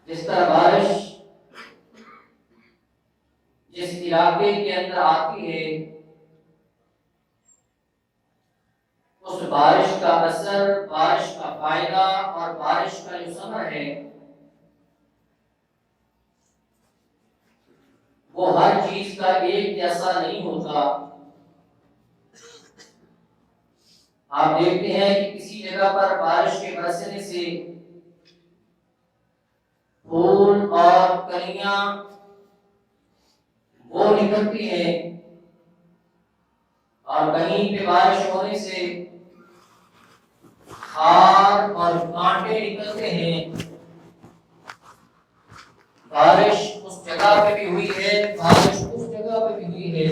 جس طرح بارش جس علاقے کے اندر آتی ہے اس بارش کا اثر، بارش کا فائدہ اور بارش کا جو ثمر ہے وہ ہر چیز کا ایک جیسا نہیں ہوتا۔ آپ دیکھتے ہیں کہ کسی جگہ پر بارش کے برسنے سے پھول اور کلیاں وہ نکلتی ہیں، اور کہیں پہ بارش ہونے سے خار اور کانٹے نکلتے ہیں۔ بارش اس جگہ پہ بھی ہوئی ہے، بارش اس جگہ پہ بھی ہوئی ہے،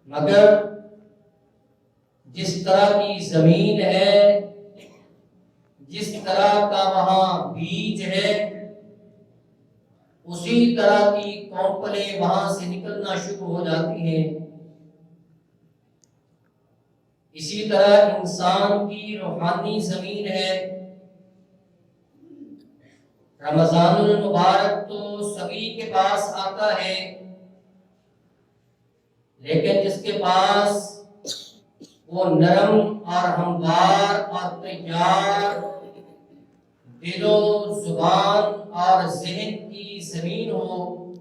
مگر جس طرح کی زمین ہے، جس طرح کا وہاں بیج ہے، اسی طرح کی کونپلیں وہاں سے نکلنا شروع ہو جاتی ہیں۔ اسی طرح انسان کی روحانی زمین ہے۔ رمضان المبارک تو سبھی کے پاس آتا ہے، لیکن جس کے پاس وہ نرم اور ہموار اور تیار دل و زبان اور ذہن کی زمین ہو،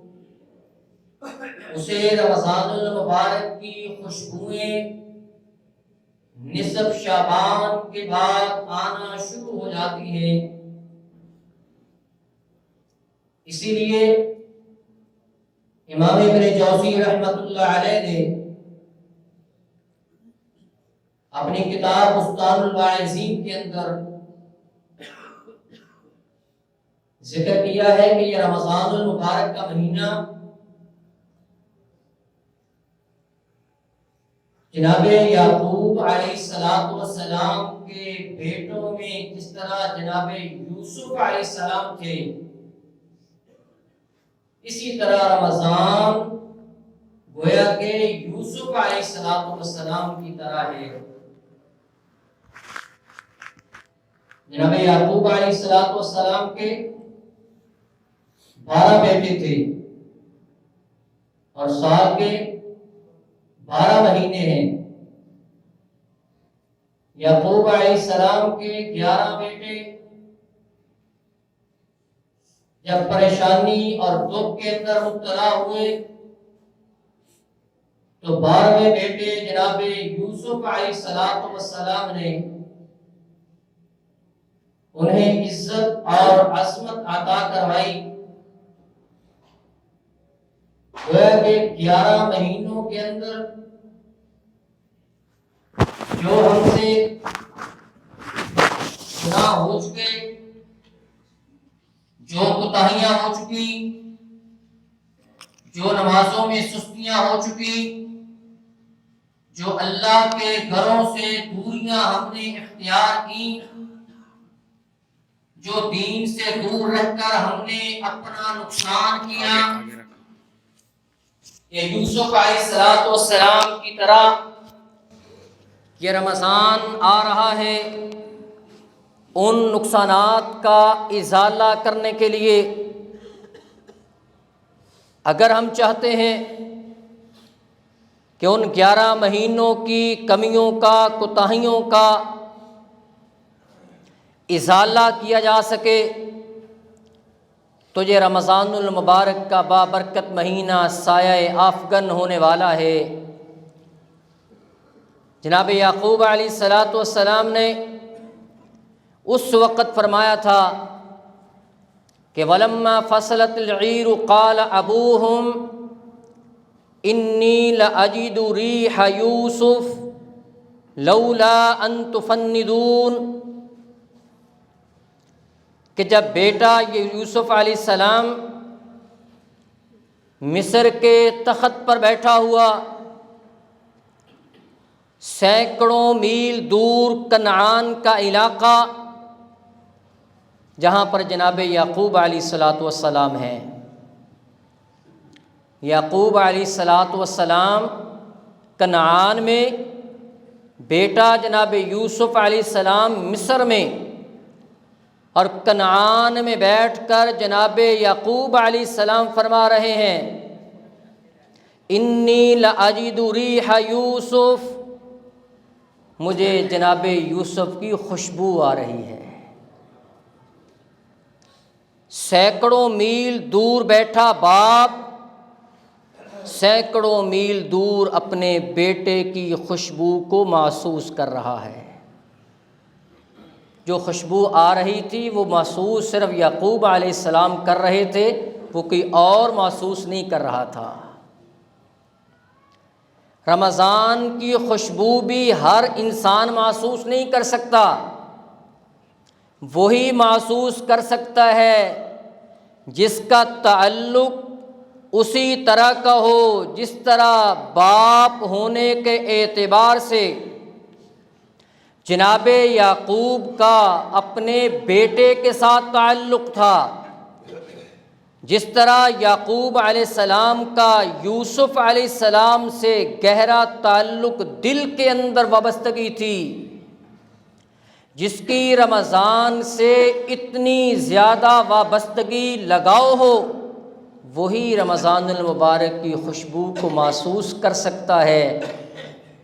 اسے رمضان المبارک کی خوشبوئیں نصف شعبان کے بعد آنا شروع ہو جاتی ہیں۔ اسی لیے امام ابن جوزی رحمۃ اللہ علیہ نے اپنی کتاب بستان الواعظین کے اندر ذکر کیا ہے کہ یہ رمضان المبارک کا مہینہ جناب یعقوب علیہ السلام کے بیٹوں میں جس طرح جناب یوسف علیہ السلام تھے، اسی طرح رمضان گویا کہ یوسف علیہ السلام کی طرح ہے۔ جناب یعقوب علیہ السلام کے 12 بیٹے تھے اور سال کے 12 مہینے ہیں۔ یعقوب علیہ السلام کے 11 بیٹے جب پریشانی اور دکھ کے اندر مبتلا ہوئے تو 12ویں بیٹے جناب یوسف علیہ السلام نے انہیں عزت اور عظمت عطا کروائی۔ گویا کہ 11 مہینوں کے اندر جو ہم سے گناہ ہو چکے، جو کوتاہیاں ہو چکی، جو نمازوں میں سستیاں ہو چکی، جو اللہ کے گھروں سے دوریاں ہم نے اختیار کی، جو دین سے دور رہ کر ہم نے اپنا نقصان کیا، یہ یوسف علیہ السلام کی طرح یہ رمضان آ رہا ہے ان نقصانات کا ازالہ کرنے کے لیے۔ اگر ہم چاہتے ہیں کہ ان 11 مہینوں کی کمیوں کا، کوتاہیوں کا ازالہ کیا جا سکے تو یہ رمضان المبارک کا بابرکت مہینہ سایہ افغن ہونے والا ہے۔ جناب یعقوب علیہ السلام نے اس وقت فرمایا تھا کہ وَلَمَّا فَصَلَتِ الْعِيرُ قَالَ أَبُوهُمْ إِنِّي لَأَجِدُ رِيحَ يُوسُفَ لَوْلَا أَن تُفَنِّدُونَ، کہ جب بیٹا یہ یوسف علیہ السلام مصر کے تخت پر بیٹھا ہوا سینکڑوں میل دور کنعان کا علاقہ جہاں پر جناب یعقوب علیہ السلام ہیں، یعقوب علیہ السلام کنعان میں، بیٹا جناب یوسف علیہ السلام مصر میں، اور کنعان میں بیٹھ کر جناب یعقوب علیہ السلام فرما رہے ہیں انی لاجد ریح یوسف، مجھے جناب یوسف کی خوشبو آ رہی ہے۔ سینکڑوں میل دور بیٹھا باپ سینکڑوں میل دور اپنے بیٹے کی خوشبو کو محسوس کر رہا ہے۔ جو خوشبو آ رہی تھی وہ محسوس صرف یعقوب علیہ السلام کر رہے تھے، وہ کوئی اور محسوس نہیں کر رہا تھا۔ رمضان کی خوشبو بھی ہر انسان محسوس نہیں کر سکتا، وہی محسوس کر سکتا ہے جس کا تعلق اسی طرح کا ہو جس طرح باپ ہونے کے اعتبار سے جناب یعقوب کا اپنے بیٹے کے ساتھ تعلق تھا، جس طرح یعقوب علیہ السلام کا یوسف علیہ السلام سے گہرا تعلق دل کے اندر وابستگی تھی، جس کی رمضان سے اتنی زیادہ وابستگی لگاؤ ہو، وہی رمضان المبارک کی خوشبو کو محسوس کر سکتا ہے،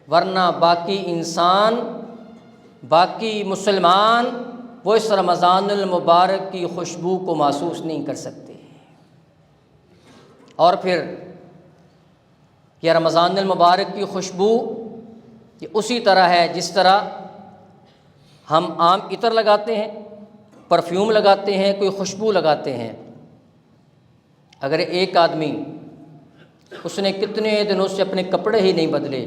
ورنہ باقی انسان، باقی مسلمان وہ اس رمضان المبارک کی خوشبو کو محسوس نہیں کر سکتے۔ اور پھر یہ رمضان المبارک کی خوشبو یہ اسی طرح ہے جس طرح ہم عام عطر لگاتے ہیں، پرفیوم لگاتے ہیں، کوئی خوشبو لگاتے ہیں۔ اگر ایک آدمی اس نے کتنے دنوں سے اپنے کپڑے ہی نہیں بدلے،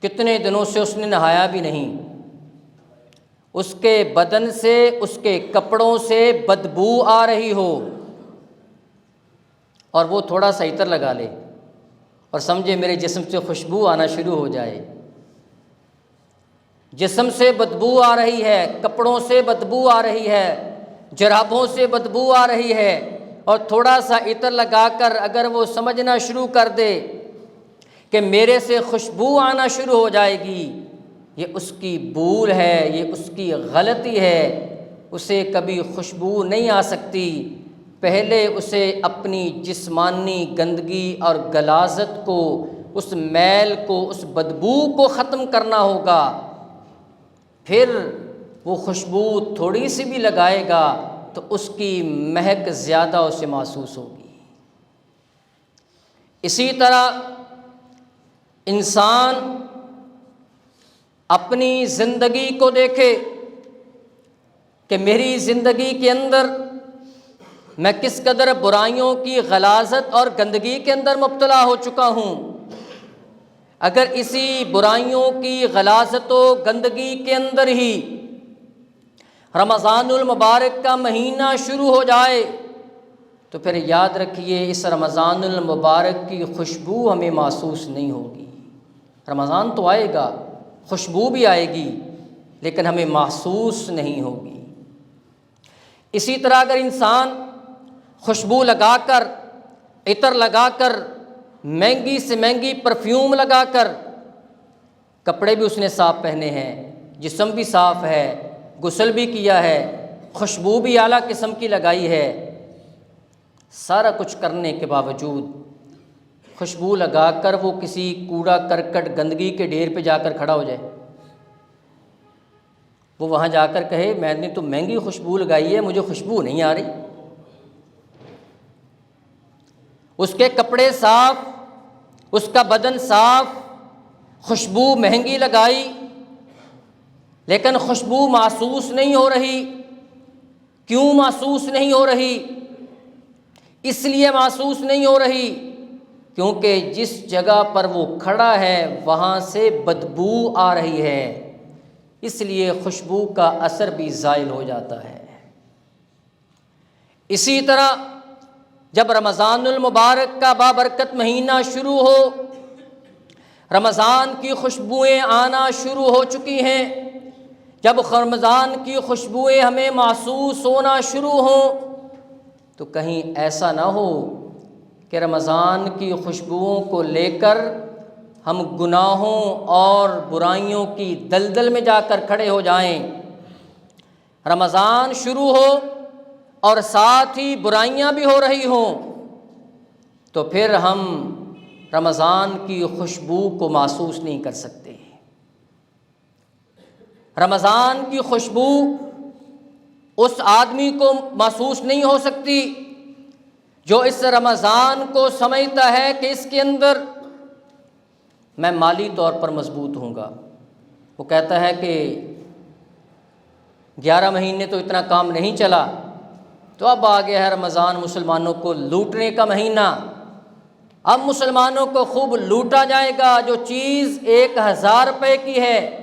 کتنے دنوں سے اس نے نہایا بھی نہیں، اس کے بدن سے، اس کے کپڑوں سے بدبو آ رہی ہو، اور وہ تھوڑا سا عطر لگا لے اور سمجھے میرے جسم سے خوشبو آنا شروع ہو جائے، جسم سے بدبو آ رہی ہے، کپڑوں سے بدبو آ رہی ہے، جرابوں سے بدبو آ رہی ہے، اور تھوڑا سا عطر لگا کر اگر وہ سمجھنا شروع کر دے کہ میرے سے خوشبو آنا شروع ہو جائے گی، یہ اس کی بھول ہے، یہ اس کی غلطی ہے، اسے کبھی خوشبو نہیں آ سکتی۔ پہلے اسے اپنی جسمانی گندگی اور غلاظت کو، اس میل کو، اس بدبو کو ختم کرنا ہوگا، پھر وہ خوشبو تھوڑی سی بھی لگائے گا تو اس کی مہک زیادہ اسے محسوس ہوگی۔ اسی طرح انسان اپنی زندگی کو دیکھے کہ میری زندگی کے اندر میں کس قدر برائیوں کی غلاظت اور گندگی کے اندر مبتلا ہو چکا ہوں۔ اگر اسی برائیوں کی غلاظت و گندگی کے اندر ہی رمضان المبارک کا مہینہ شروع ہو جائے تو پھر یاد رکھیے اس رمضان المبارک کی خوشبو ہمیں محسوس نہیں ہوگی۔ رمضان تو آئے گا، خوشبو بھی آئے گی، لیکن ہمیں محسوس نہیں ہوگی۔ اسی طرح اگر انسان خوشبو لگا کر، عطر لگا کر، مہنگی سے مہنگی پرفیوم لگا کر، کپڑے بھی اس نے صاف پہنے ہیں، جسم بھی صاف ہے، غسل بھی کیا ہے، خوشبو بھی اعلیٰ قسم کی لگائی ہے، سارا کچھ کرنے کے باوجود خوشبو لگا کر وہ کسی کوڑا کرکٹ گندگی کے ڈھیر پہ جا کر کھڑا ہو جائے، وہ وہاں جا کر کہے میں نے تو مہنگی خوشبو لگائی ہے، مجھے خوشبو نہیں آ رہی۔ اس کے کپڑے صاف، اس کا بدن صاف، خوشبو مہنگی لگائی، لیکن خوشبو محسوس نہیں ہو رہی۔ کیوں محسوس نہیں ہو رہی؟ اس لیے محسوس نہیں ہو رہی کیونکہ جس جگہ پر وہ کھڑا ہے وہاں سے بدبو آ رہی ہے، اس لیے خوشبو کا اثر بھی زائل ہو جاتا ہے۔ اسی طرح جب رمضان المبارک کا بابرکت مہینہ شروع ہو، رمضان کی خوشبوئیں آنا شروع ہو چکی ہیں، جب رمضان کی خوشبوئیں ہمیں محسوس ہونا شروع ہوں تو کہیں ایسا نہ ہو کہ رمضان کی خوشبوؤں کو لے کر ہم گناہوں اور برائیوں کی دلدل میں جا کر کھڑے ہو جائیں۔ رمضان شروع ہو اور ساتھ ہی برائیاں بھی ہو رہی ہوں تو پھر ہم رمضان کی خوشبو کو محسوس نہیں کر سکتے۔ رمضان کی خوشبو اس آدمی کو محسوس نہیں ہو سکتی جو اس رمضان کو سمجھتا ہے کہ اس کے اندر میں مالی طور پر مضبوط ہوں گا۔ وہ کہتا ہے کہ 11 مہینے تو اتنا کام نہیں چلا، تو اب آ گیا ہے رمضان، مسلمانوں کو لوٹنے کا مہینہ، اب مسلمانوں کو خوب لوٹا جائے گا۔ جو چیز 1000 روپے کی ہے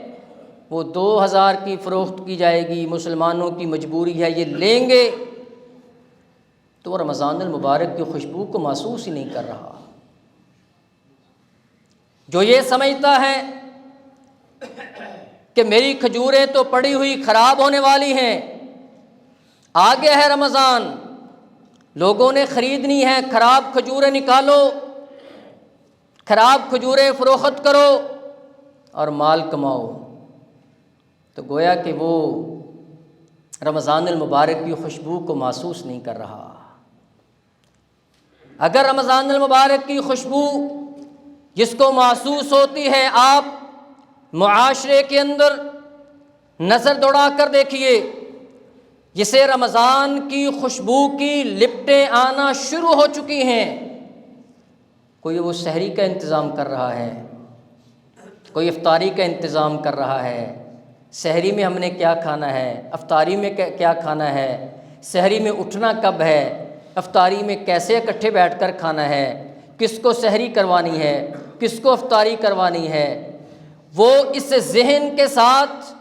وہ 2000 کی فروخت کی جائے گی، مسلمانوں کی مجبوری ہے، یہ لیں گے۔ تو وہ رمضان المبارک کی خوشبو کو محسوس ہی نہیں کر رہا۔ جو یہ سمجھتا ہے کہ میری کھجوریں تو پڑی ہوئی خراب ہونے والی ہیں، آ گیا ہے رمضان، لوگوں نے خریدنی ہے، خراب کھجوریں نکالو، خراب کھجوریں فروخت کرو اور مال کماؤ، تو گویا کہ وہ رمضان المبارک کی خوشبو کو محسوس نہیں کر رہا۔ اگر رمضان المبارک کی خوشبو جس کو محسوس ہوتی ہے، آپ معاشرے کے اندر نظر دوڑا کر دیکھیے، جسے رمضان کی خوشبو کی لپٹیں آنا شروع ہو چکی ہیں، کوئی وہ سحری کا انتظام کر رہا ہے، کوئی افطاری کا انتظام کر رہا ہے، سحری میں ہم نے کیا کھانا ہے، افطاری میں کیا کھانا ہے، سحری میں اٹھنا کب ہے، افطاری میں کیسے اکٹھے بیٹھ کر کھانا ہے، کس کو سحری کروانی ہے، کس کو افطاری کروانی ہے، وہ اس ذہن کے ساتھ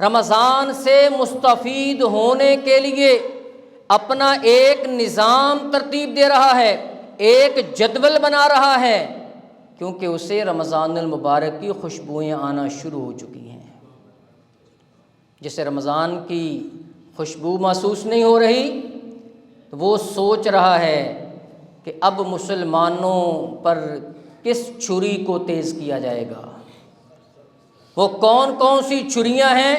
رمضان سے مستفید ہونے کے لیے اپنا ایک نظام ترتیب دے رہا ہے، ایک جدول بنا رہا ہے، کیونکہ اسے رمضان المبارک کی خوشبوئیں آنا شروع ہو چکی ہیں۔ جسے رمضان کی خوشبو محسوس نہیں ہو رہی، وہ سوچ رہا ہے کہ اب مسلمانوں پر کس چھری کو تیز کیا جائے گا، وہ کون کون سی چھریاں ہیں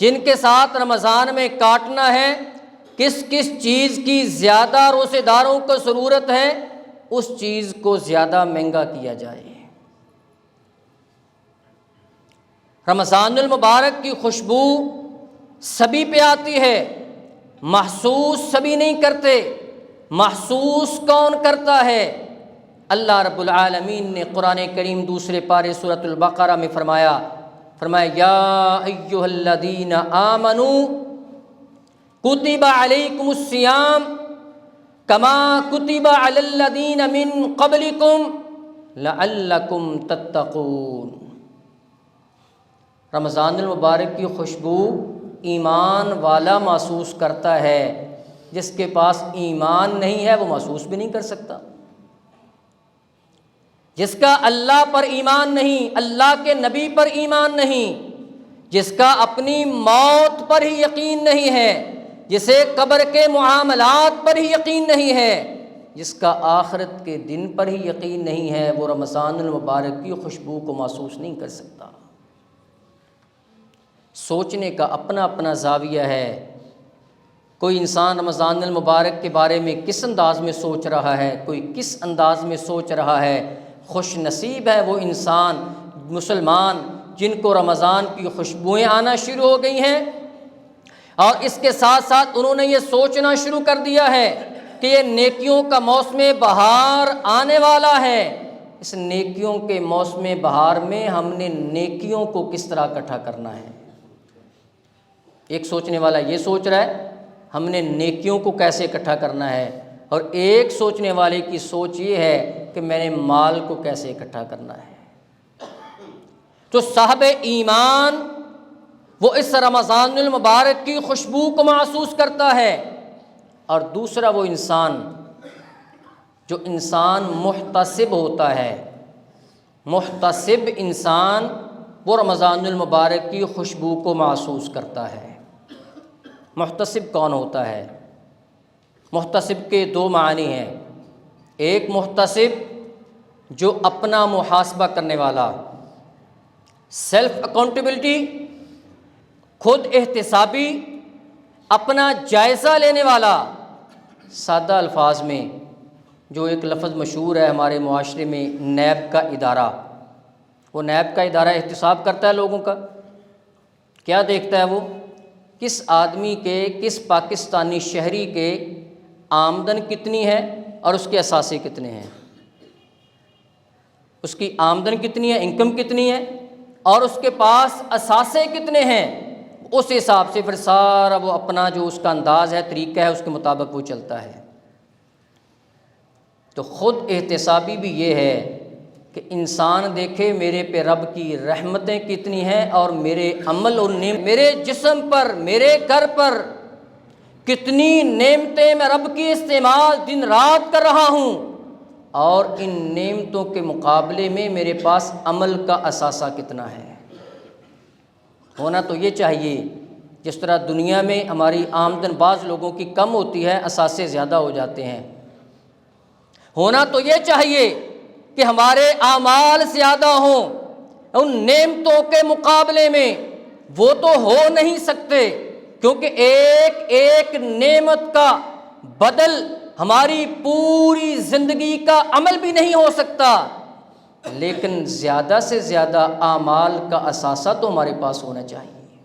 جن کے ساتھ رمضان میں کاٹنا ہے، کس کس چیز کی زیادہ روزے داروں کو ضرورت ہے، اس چیز کو زیادہ مہنگا کیا جائے۔ رمضان المبارک کی خوشبو سبھی پہ آتی ہے، محسوس سبھی نہیں کرتے۔ محسوس کون کرتا ہے؟ اللہ رب العالمین نے قرآن کریم دوسرے پارے سورۃ البقرہ میں فرمایا یا ایھا الذین آمنوا کتب علیکم الصیام کما کتب علی الذین من قبلکم لعلکم تتقون۔ رمضان المبارک کی خوشبو ایمان والا محسوس کرتا ہے، جس کے پاس ایمان نہیں ہے وہ محسوس بھی نہیں کر سکتا۔ جس کا اللہ پر ایمان نہیں، اللہ کے نبی پر ایمان نہیں، جس کا اپنی موت پر ہی یقین نہیں ہے، جسے قبر کے معاملات پر ہی یقین نہیں ہے، جس کا آخرت کے دن پر ہی یقین نہیں ہے، وہ رمضان المبارک کی خوشبو کو محسوس نہیں کر سکتا۔ سوچنے کا اپنا اپنا زاویہ ہے۔ کوئی انسان رمضان المبارک کے بارے میں کس انداز میں سوچ رہا ہے، کوئی کس انداز میں سوچ رہا ہے۔ خوش نصیب ہے وہ انسان، مسلمان، جن کو رمضان کی خوشبوئیں آنا شروع ہو گئی ہیں، اور اس کے ساتھ ساتھ انہوں نے یہ سوچنا شروع کر دیا ہے کہ یہ نیکیوں کا موسم بہار آنے والا ہے، اس نیکیوں کے موسم بہار میں ہم نے نیکیوں کو کس طرح اکٹھا کرنا ہے۔ ایک سوچنے والا یہ سوچ رہا ہے ہم نے نیکیوں کو کیسے اکٹھا کرنا ہے، اور ایک سوچنے والے کی سوچ یہ ہے کہ میں نے مال کو کیسے اکٹھا کرنا ہے۔ تو صاحب ایمان وہ اس رمضان المبارک کی خوشبو کو محسوس کرتا ہے، اور دوسرا وہ انسان جو انسان محتسب ہوتا ہے، محتسب انسان وہ رمضان المبارک کی خوشبو کو محسوس کرتا ہے۔ محتسب کون ہوتا ہے؟ محتسب کے دو معنی ہیں۔ ایک محتسب جو اپنا محاسبہ کرنے والا، سیلف اکاؤنٹیبلٹی، خود احتسابی، اپنا جائزہ لینے والا، سادہ الفاظ میں جو ایک لفظ مشہور ہے ہمارے معاشرے میں، نیب کا ادارہ، وہ نیب کا ادارہ احتساب کرتا ہے لوگوں کا، کیا دیکھتا ہے وہ؟ کس آدمی کے، کس پاکستانی شہری کے آمدن کتنی ہے اور اس کے اثاثے کتنے ہیں، اس کی آمدن کتنی ہے، انکم کتنی ہے، اور اس کے پاس اثاثے کتنے ہیں، اس حساب سے پھر سارا وہ اپنا جو اس کا انداز ہے، طریقہ ہے، اس کے مطابق وہ چلتا ہے۔ تو خود احتسابی بھی یہ ہے کہ انسان دیکھے میرے پہ رب کی رحمتیں کتنی ہیں اور میرے عمل اور میرے جسم پر، میرے گھر پر کتنی نعمتیں میں رب کی استعمال دن رات کر رہا ہوں، اور ان نعمتوں کے مقابلے میں میرے پاس عمل کا اثاثہ کتنا ہے۔ ہونا تو یہ چاہیے، جس طرح دنیا میں ہماری آمدن بعض لوگوں کی کم ہوتی ہے، اثاثے زیادہ ہو جاتے ہیں، ہونا تو یہ چاہیے کہ ہمارے اعمال زیادہ ہوں ان نعمتوں کے مقابلے میں۔ وہ تو ہو نہیں سکتے، کیونکہ ایک ایک نعمت کا بدل ہماری پوری زندگی کا عمل بھی نہیں ہو سکتا، لیکن زیادہ سے زیادہ اعمال کا اثاثہ تو ہمارے پاس ہونا چاہیے۔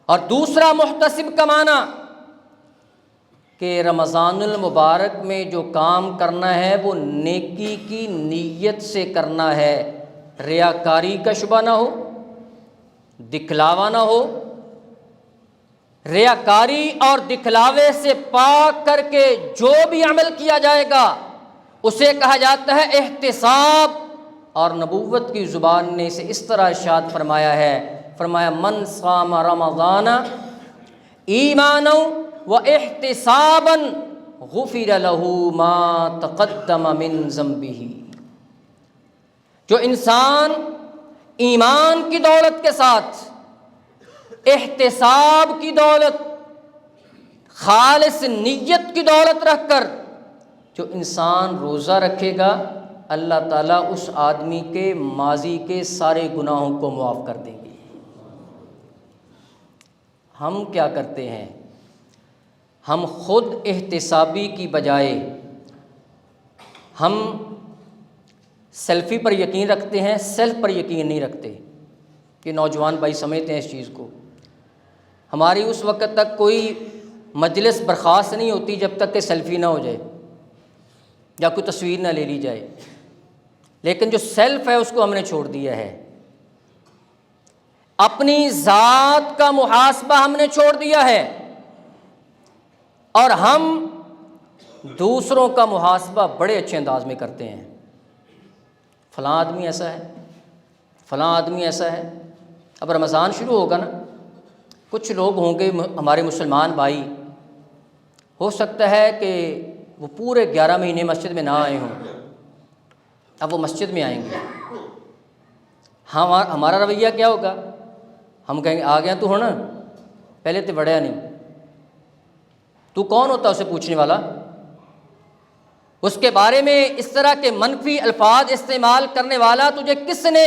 اور دوسرا محتسب کا معنی کہ رمضان المبارک میں جو کام کرنا ہے وہ نیکی کی نیت سے کرنا ہے، ریاکاری کا شبہ نہ ہو، دکھلاوا نہ ہو۔ ریاکاری اور دکھلاوے سے پاک کر کے جو بھی عمل کیا جائے گا اسے کہا جاتا ہے احتساب۔ اور نبوت کی زبان نے اسے اس طرح ارشاد فرمایا ہے، فرمایا من صام رمضان ایمانا و احتسابا غفر له ما تقدم من ذنبہ۔ جو انسان ایمان کی دولت کے ساتھ، احتساب کی دولت، خالص نیت کی دولت رکھ کر جو انسان روزہ رکھے گا، اللہ تعالیٰ اس آدمی کے ماضی کے سارے گناہوں کو معاف کر دیں گے۔ ہم کیا کرتے ہیں؟ ہم خود احتسابی کی بجائے ہم سیلفی پر یقین رکھتے ہیں، سیلف پر یقین نہیں رکھتے۔ کہ نوجوان بھائی سمجھتے ہیں اس چیز کو۔ ہماری اس وقت تک کوئی مجلس برخاست نہیں ہوتی جب تک کہ سیلفی نہ ہو جائے یا کوئی تصویر نہ لے لی جائے، لیکن جو سیلف ہے اس کو ہم نے چھوڑ دیا ہے۔ اپنی ذات کا محاسبہ ہم نے چھوڑ دیا ہے، اور ہم دوسروں کا محاسبہ بڑے اچھے انداز میں کرتے ہیں۔ فلاں آدمی ایسا ہے، فلاں آدمی ایسا ہے۔ اب رمضان شروع ہوگا نا، کچھ لوگ ہوں گے ہمارے مسلمان بھائی، ہو سکتا ہے کہ وہ پورے 11 مہینے مسجد میں نہ آئے ہوں، اب وہ مسجد میں آئیں گے۔ ہمارا رویہ کیا ہوگا؟ ہم کہیں گے آ گیا تو ہونا، پہلے تو بڑھیا نہیں، تو کون ہوتا اسے پوچھنے والا؟ اس کے بارے میں اس طرح کے منفی الفاظ استعمال کرنے والا تجھے کس نے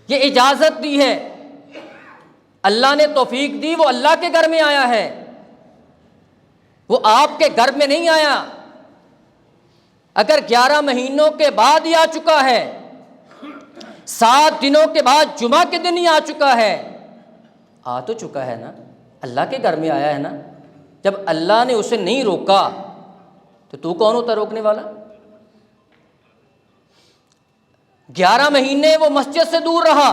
یہ اجازت دی ہے؟ اللہ نے توفیق دی، وہ اللہ کے گھر میں آیا ہے، وہ آپ کے گھر میں نہیں آیا۔ اگر 11 مہینوں کے بعد ہی آ چکا ہے، 7 دنوں کے بعد جمعہ کے دن ہی آ چکا ہے، آ تو چکا ہے نا، اللہ کے گھر میں آیا ہے نا۔ جب اللہ نے اسے نہیں روکا تو کون ہوتا روکنے والا؟ 11 مہینے وہ مسجد سے دور رہا،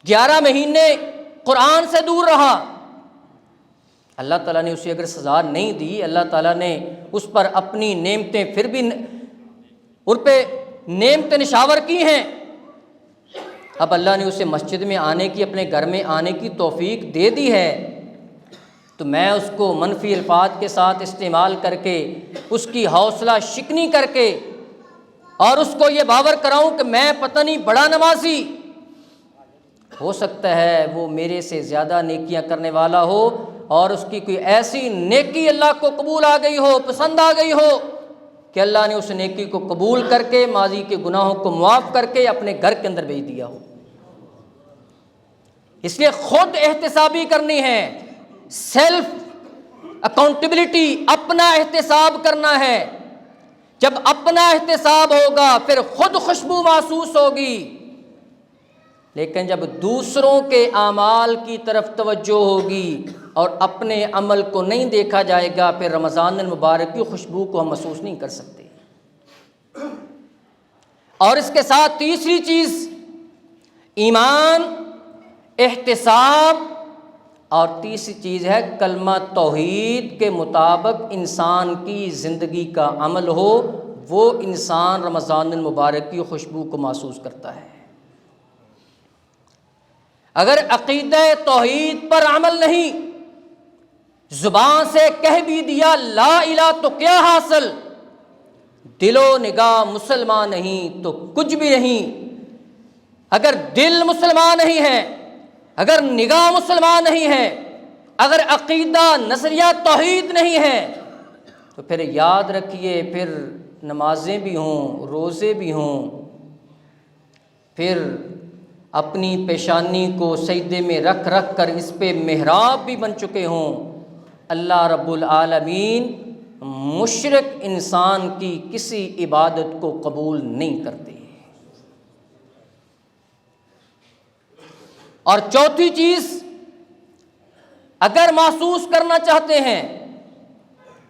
11 مہینے قرآن سے دور رہا، اللہ تعالیٰ نے اسے اگر سزا نہیں دی، اللہ تعالیٰ نے اس پر اپنی نعمتیں پھر بھی ان پہ نعمتیں نشاور کی ہیں، اب اللہ نے اسے مسجد میں آنے کی، اپنے گھر میں آنے کی توفیق دے دی ہے، تو میں اس کو منفی الفاظ کے ساتھ استعمال کر کے، اس کی حوصلہ شکنی کر کے، اور اس کو یہ باور کراؤں کہ میں پتہ نہیں بڑا نمازی، ہو سکتا ہے وہ میرے سے زیادہ نیکیاں کرنے والا ہو، اور اس کی کوئی ایسی نیکی اللہ کو قبول آ گئی ہو، پسند آ گئی ہو کہ اللہ نے اس نیکی کو قبول کر کے ماضی کے گناہوں کو معاف کر کے اپنے گھر کے اندر بھیج دیا ہو۔ اس لیے خود احتسابی کرنی ہے، سیلف اکاؤنٹیبلٹی، اپنا احتساب کرنا ہے۔ جب اپنا احتساب ہوگا پھر خود خوشبو محسوس ہوگی، لیکن جب دوسروں کے اعمال کی طرف توجہ ہوگی اور اپنے عمل کو نہیں دیکھا جائے گا، پھر رمضان المبارک کی خوشبو کو ہم محسوس نہیں کر سکتے۔ اور اس کے ساتھ تیسری چیز ایمان، احتساب، اور تیسری چیز ہے کلمہ توحید کے مطابق انسان کی زندگی کا عمل ہو، وہ انسان رمضان المبارک کی خوشبو کو محسوس کرتا ہے۔ اگر عقیدہ توحید پر عمل نہیں، زبان سے کہہ بھی دیا لا الہ تو کیا حاصل، دل و نگاہ مسلمان نہیں تو کچھ بھی نہیں۔ اگر دل مسلمان نہیں ہے، اگر نگاہ مسلمان نہیں ہے، اگر عقیدہ نظریہ توحید نہیں ہے، تو پھر یاد رکھیے پھر نمازیں بھی ہوں، روزے بھی ہوں، پھر اپنی پیشانی کو سجدے میں رکھ رکھ کر اس پہ محراب بھی بن چکے ہوں، اللہ رب العالمین مشرک انسان کی کسی عبادت کو قبول نہیں کرتے۔ اور چوتھی چیز، اگر محسوس کرنا چاہتے ہیں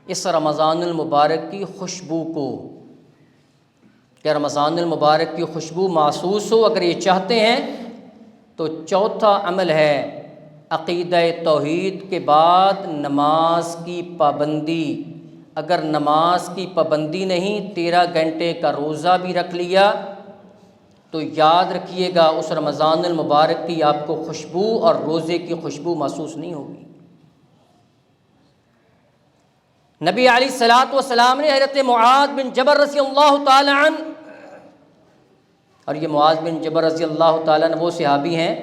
اس رمضان المبارک کی خوشبو کو، کہ رمضان المبارک کی خوشبو محسوس ہو، اگر یہ چاہتے ہیں تو چوتھا عمل ہے عقیدہ توحید کے بعد نماز کی پابندی۔ اگر نماز کی پابندی نہیں، 13 گھنٹے کا روزہ بھی رکھ لیا، تو یاد رکھیے گا اس رمضان المبارک کی آپ کو خوشبو اور روزے کی خوشبو محسوس نہیں ہوگی۔ نبی علیہ الصلوۃ والسلام نے حضرت معاذ بن جبل رضی اللہ تعالی عنہ، اور یہ معاذ بن جبل رضی اللہ تعالی عنہ وہ صحابی ہیں،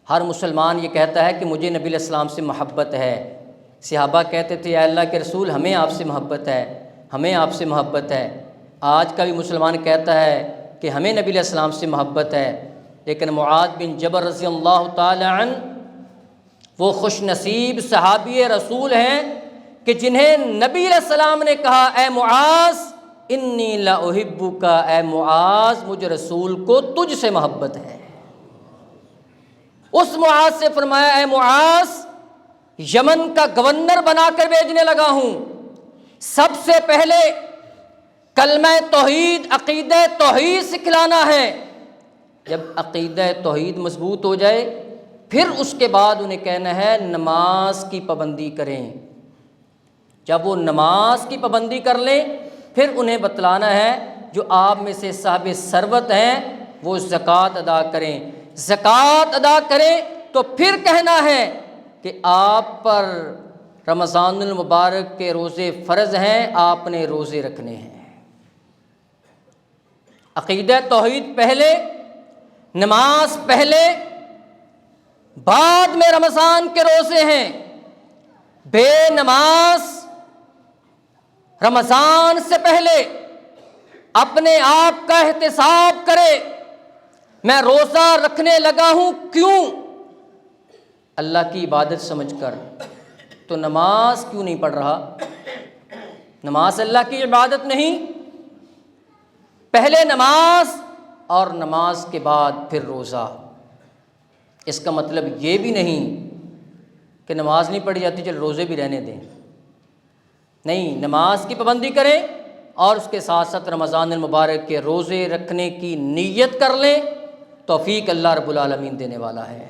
ہر مسلمان یہ کہتا ہے کہ مجھے نبی علیہ السلام سے محبت ہے۔ صحابہ کہتے تھے یا اللہ کے رسول ہمیں آپ سے محبت ہے، ہمیں آپ سے محبت ہے۔ آج کا بھی مسلمان کہتا ہے کہ ہمیں نبی علیہ السلام سے محبت ہے، لیکن معاذ بن جبل رضی اللہ تعالی عنہ وہ خوش نصیب صحابی رسول ہیں کہ جنہیں نبی علیہ السلام نے کہا اے معاذ انی لاحبک، اے معاذ مجھے رسول کو تجھ سے محبت ہے۔ اس معاذ سے فرمایا اے معاذ یمن کا گورنر بنا کر بھیجنے لگا ہوں، سب سے پہلے کلمہ توحید، عقیدہ توحید سکھلانا ہے۔ جب عقیدہ توحید مضبوط ہو جائے پھر اس کے بعد انہیں کہنا ہے نماز کی پابندی کریں۔ جب وہ نماز کی پابندی کر لیں پھر انہیں بتلانا ہے جو آپ میں سے صاحب ثروت ہیں وہ زکوٰۃ ادا کریں۔ زکوٰۃ ادا کریں تو پھر کہنا ہے کہ آپ پر رمضان المبارک کے روزے فرض ہیں، آپ نے روزے رکھنے ہیں۔ عقیدہ توحید پہلے، نماز پہلے، بعد میں رمضان کے روزے ہیں۔ بے نماز رمضان سے پہلے اپنے آپ کا احتساب کرے، میں روزہ رکھنے لگا ہوں کیوں؟ اللہ کی عبادت سمجھ کر، تو نماز کیوں نہیں پڑھ رہا؟ نماز اللہ کی عبادت نہیں، پہلے نماز اور نماز کے بعد پھر روزہ۔ اس کا مطلب یہ بھی نہیں کہ نماز نہیں پڑھی جاتی چل روزے بھی رہنے دیں، نہیں، نماز کی پابندی کریں اور اس کے ساتھ ساتھ رمضان المبارک کے روزے رکھنے کی نیت کر لیں، توفیق اللہ رب العالمین دینے والا ہے۔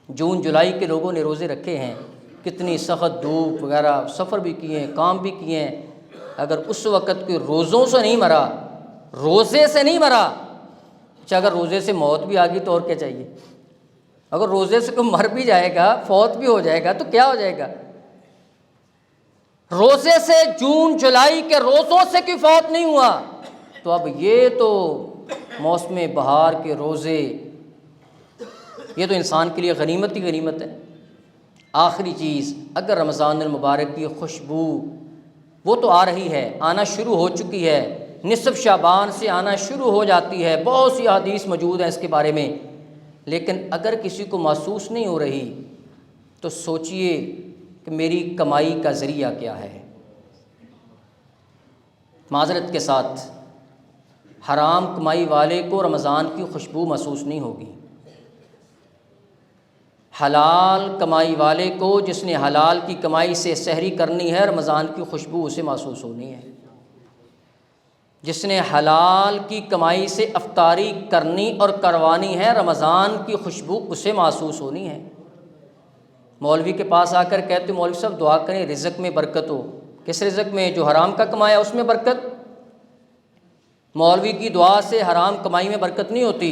جون جولائی کے لوگوں نے روزے رکھے ہیں، کتنی سخت دھوپ وغیرہ، سفر بھی کیے ہیں، کام بھی کیے ہیں، اگر اس وقت کوئی روزوں سے نہیں مرا، روزے سے نہیں مرا، اچھا اگر روزے سے موت بھی آ گئی تو اور کیا چاہیے؟ اگر روزے سے کوئی مر بھی جائے گا، فوت بھی ہو جائے گا تو کیا ہو جائے گا؟ روزے سے، جون جولائی کے روزوں سے کوئی فوت نہیں ہوا، تو اب یہ تو موسم بہار کے روزے، یہ تو انسان کے لیے غنیمت ہی غنیمت ہے۔ آخری چیز، اگر رمضان المبارک کی خوشبو وہ تو آ رہی ہے، آنا شروع ہو چکی ہے، نصف شعبان سے آنا شروع ہو جاتی ہے، بہت سی احادیث موجود ہیں اس کے بارے میں، لیکن اگر کسی کو محسوس نہیں ہو رہی تو سوچئے کہ میری کمائی کا ذریعہ کیا ہے۔ معذرت کے ساتھ حرام کمائی والے کو رمضان کی خوشبو محسوس نہیں ہوگی، حلال کمائی والے کو جس نے حلال کی کمائی سے سحری کرنی ہے رمضان کی خوشبو اسے محسوس ہونی ہے، جس نے حلال کی کمائی سے افطاری کرنی اور کروانی ہے رمضان کی خوشبو اسے محسوس ہونی ہے۔ مولوی کے پاس آ کر کہتے مولوی صاحب دعا کریں رزق میں برکت ہو، کس رزق میں؟ جو حرام کا کمایا اس میں برکت۔ مولوی کی دعا سے حرام کمائی میں برکت نہیں ہوتی،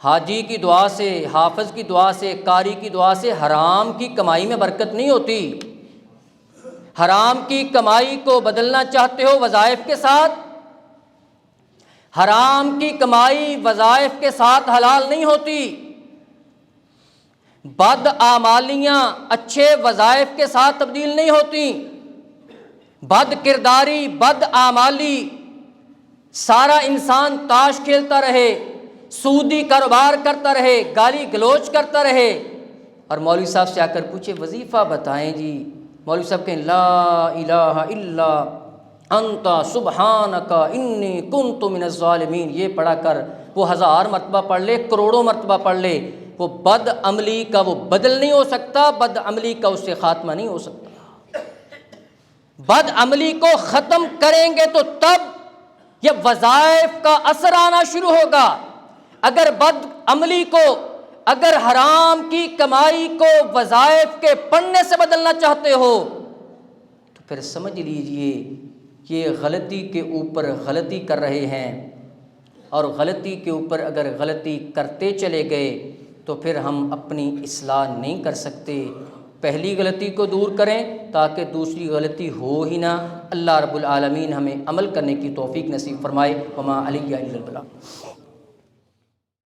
حاجی کی دعا سے، حافظ کی دعا سے، قاری کی دعا سے حرام کی کمائی میں برکت نہیں ہوتی۔ حرام کی کمائی کو بدلنا چاہتے ہو وظائف کے ساتھ، حرام کی کمائی وظائف کے ساتھ حلال نہیں ہوتی، بد اعمالیاں اچھے وظائف کے ساتھ تبدیل نہیں ہوتی، بد کرداری، بد اعمالی، سارا انسان تاش کھیلتا رہے، سودی کاروبار کرتا رہے، گالی گلوچ کرتا رہے، اور مولوی صاحب سے آ کر پوچھے وظیفہ بتائیں جی، مولوی صاحب کہیں لا الہ الا انت سبحانک انی کنت من الظالمین، یہ پڑھا کر وہ 1000 مرتبہ پڑھ لے، کروڑوں مرتبہ پڑھ لے، وہ بد عملی کا وہ بدل نہیں ہو سکتا، بد عملی کا اس سے خاتمہ نہیں ہو سکتا۔ بد عملی کو ختم کریں گے تو تب یہ وظائف کا اثر آنا شروع ہوگا۔ اگر بد عملی کو، اگر حرام کی کمائی کو وظائف کے پڑھنے سے بدلنا چاہتے ہو تو پھر سمجھ لیجئے یہ غلطی کے اوپر غلطی کر رہے ہیں، اور غلطی کے اوپر اگر غلطی کرتے چلے گئے تو پھر ہم اپنی اصلاح نہیں کر سکتے۔ پہلی غلطی کو دور کریں تاکہ دوسری غلطی ہو ہی نہ۔ اللہ رب العالمین ہمیں عمل کرنے کی توفیق نصیب فرمائے۔ وما علیہ الا البلاغ۔